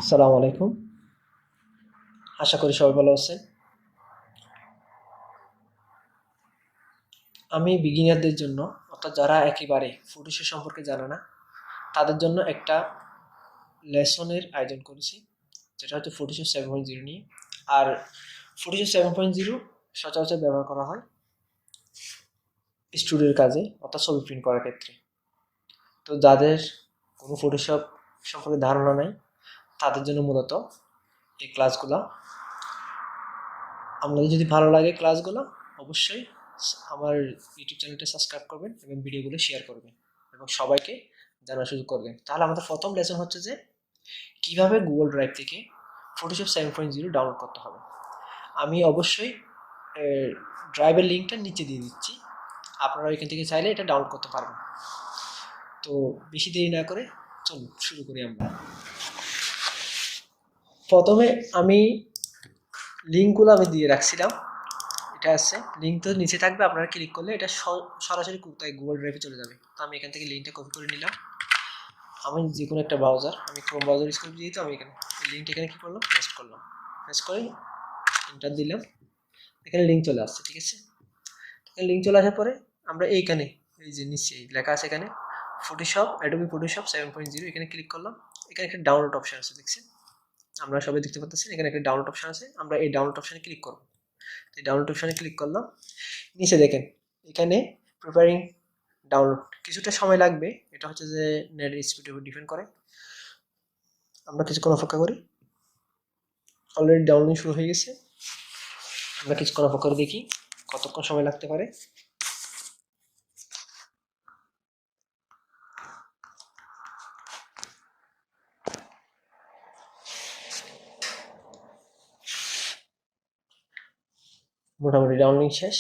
আসসালামু আলাইকুম। আশা করি সবাই ভালো আছেন। আমি বিগিনারদের জন্য, অর্থাৎ যারা একেবারে ফটোশপ সম্পর্কে জানে না, তাদের জন্য একটা লেসনের আয়োজন করেছি, যেটা হচ্ছে ফটোশপ 7.0 নিয়ে। আর ফটোশপ 7.0 সচরাচর ব্যবহার করা হয় স্টুডিওর কাজে, অর্থাৎ ছবি প্রিন্ট করার ক্ষেত্রে। তো যাদের কোনো ফটোশপ সম্পর্কে ধারণা নেই, তাদের জন্য মূলত এই ক্লাসগুলো। আপনাদের যদি ভালো লাগে ক্লাসগুলো, অবশ্যই আমার ইউটিউব চ্যানেলটা সাবস্ক্রাইব করবেন এবং ভিডিওগুলো শেয়ার করবেন এবং সবাইকে জানার সুযোগ করবেন। তাহলে আমাদের প্রথম লেসন হচ্ছে যে কিভাবে গুগল ড্রাইভ থেকে ফটোশপ 7.0 ডাউনলোড করতে হবে। আমি অবশ্যই ড্রাইভের লিঙ্কটা নিচে দিয়ে দিচ্ছি, আপনারা এখান থেকে চাইলে এটা ডাউনলোড করতে পারবেন। তো বেশি দেরি না করে চলুন শুরু করি আমরা। প্রথমে আমি লিঙ্কগুলো আমি দিয়ে রাখছিলাম, এটা আছে, লিঙ্ক তো নিচে থাকবে, আপনারা ক্লিক করলে এটা সরাসরি কোথায় গুগল ড্রাইভে চলে যাবে। তো আমি এখান থেকে লিঙ্কটা কপি করে নিলাম। আমি যে কোনো একটা ব্রাউজার, আমি ক্রোম ব্রাউজার ইউজ করি, যেহেতু আমি এখানে লিঙ্কটা এখানে কী করলাম, পেস্ট করলাম, পেস্ট করে এন্টার দিলাম। এখানে লিঙ্ক চলে আসছে, ঠিক আছে। এখানে লিঙ্ক চলে আসার পরে আমরা এইখানে এই যে নিচে লেখা আছে এখানে ফটোশপ, অ্যাডোবি ফটোশপ 7.0, এখানে ক্লিক করলাম। এখানে একটা ডাউনলোড অপশন আছে, দেখছেন, আমরা সবাই দেখতে পাচ্ছেন এখানে একটা ডাউনলোড অপশন আছে। আমরা এই ডাউনলোড অপশনে ক্লিক করব। এই ডাউনলোড অপশনে ক্লিক করলাম। নিচে দেখেন এখানে প্রিপারিং ডাউনলোড, কিছুটা সময় লাগবে, এটা হচ্ছে যে নেটের স্পিডের উপর ডিপেন্ড করে। আমরা কিছুক্ষণ অপেক্ষা করি। অলরেডি ডাউনলোডিং শুরু হয়ে গেছে। আমরা কিছুক্ষণ অপেক্ষা করে দেখি কতক্ষণ সময় লাগতে পারে। মোটামুটি ডাউনলোডিং শেষ।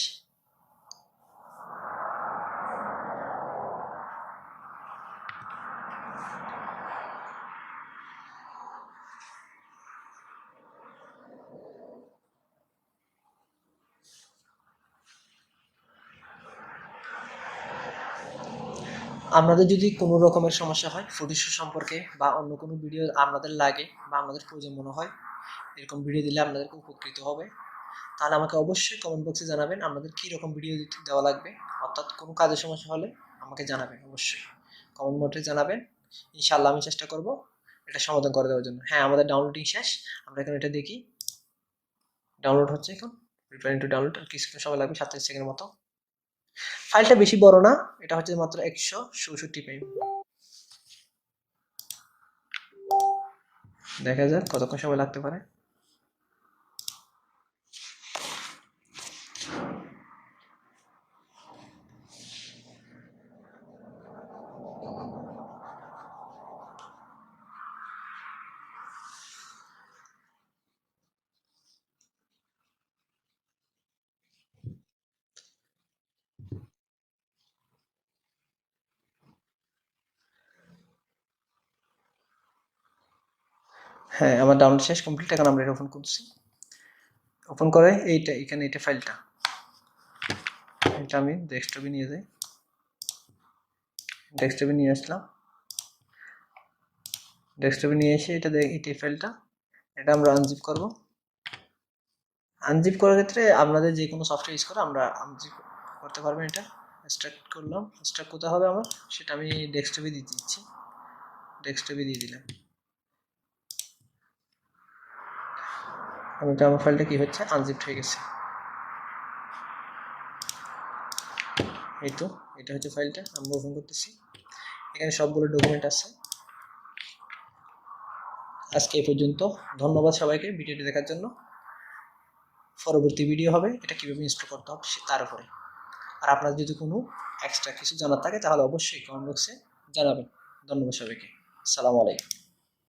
আপনাদের যদি কোনো রকমের সমস্যা হয় ফটোশপ সম্পর্কে, বা অন্য কোনো ভিডিও আপনাদের লাগে বা আপনাদের প্রয়োজন মনে হয়, এরকম ভিডিও দিলে আপনাদেরকে উপকৃত হবে, তাহলে আমাকে অবশ্যই কমেন্ট বক্সে জানাবেন আপনাদের কী রকম ভিডিও দেওয়া লাগবে। অর্থাৎ কোনো কাজের সমস্যা হলে আমাকে জানাবেন, অবশ্যই কমেন্ট বক্সে জানাবেন। ইনশাআল্লাহ আমি চেষ্টা করব এটা সমাধান করে দেওয়ার জন্য। হ্যাঁ, আমাদের ডাউনলোডিং শেষ। আমরা এখন এটা দেখি, ডাউনলোড হচ্ছে এখন, প্রিপেয়ারিং টু ডাউনলোড। আর কিছুক্ষণ সময় লাগবে, 27 সেকেন্ডের মতো। ফাইলটা বেশি বড় না, এটা হচ্ছে মাত্র 164 MB। দেখা যাক কতক্ষণ সময় লাগতে পারে। হ্যাঁ, আমার ডাউনলোড শেষ, কমপ্লিট। এখন আমরা এটা ওপেন করছি। ওপেন করে এইটা, এখানে এটা ফাইলটা, এটা আমি ডেস্কটপে নিয়ে যাই, ডেস্কটপে নিয়ে আসলাম। ডেস্কটপে নিয়ে এসে এটা এই ফাইলটা, এটা আমরা আনজিপ করব। আনজিপ করার ক্ষেত্রে আপনাদের যে কোনো সফটওয়্যার ইউজ করে আমরা আনজিপ করতে পারবেন। এটা এক্সট্রাক্ট করলাম, এক্সট্রাক্ট কোথায় হবে আমার, সেটা আমি ডেস্কটপে দিয়ে দিচ্ছি, ডেস্কটপে দিয়ে দিলাম। এটা আমার ফাইলটা কি হচ্ছে, আনজিপড হয়ে গেছে। এই তো, এটা হচ্ছে ফাইলটা, আমরা ওপেন করতেছি। এখানে সবগুলো ডকুমেন্ট আছে। আজকে এই পর্যন্ত। ধন্যবাদ সবাইকে ভিডিওটি দেখার জন্য। পরবর্তী ভিডিও হবে এটা কীভাবে ইনস্টল করতে হবে তার উপরে। আর আপনার যদি কোনো এক্সট্রা কিছু জানার থাকে তাহলে অবশ্যই কমেন্ট বক্সে জানাবেন। ধন্যবাদ সবাইকে। আসসালামু আলাইকুম।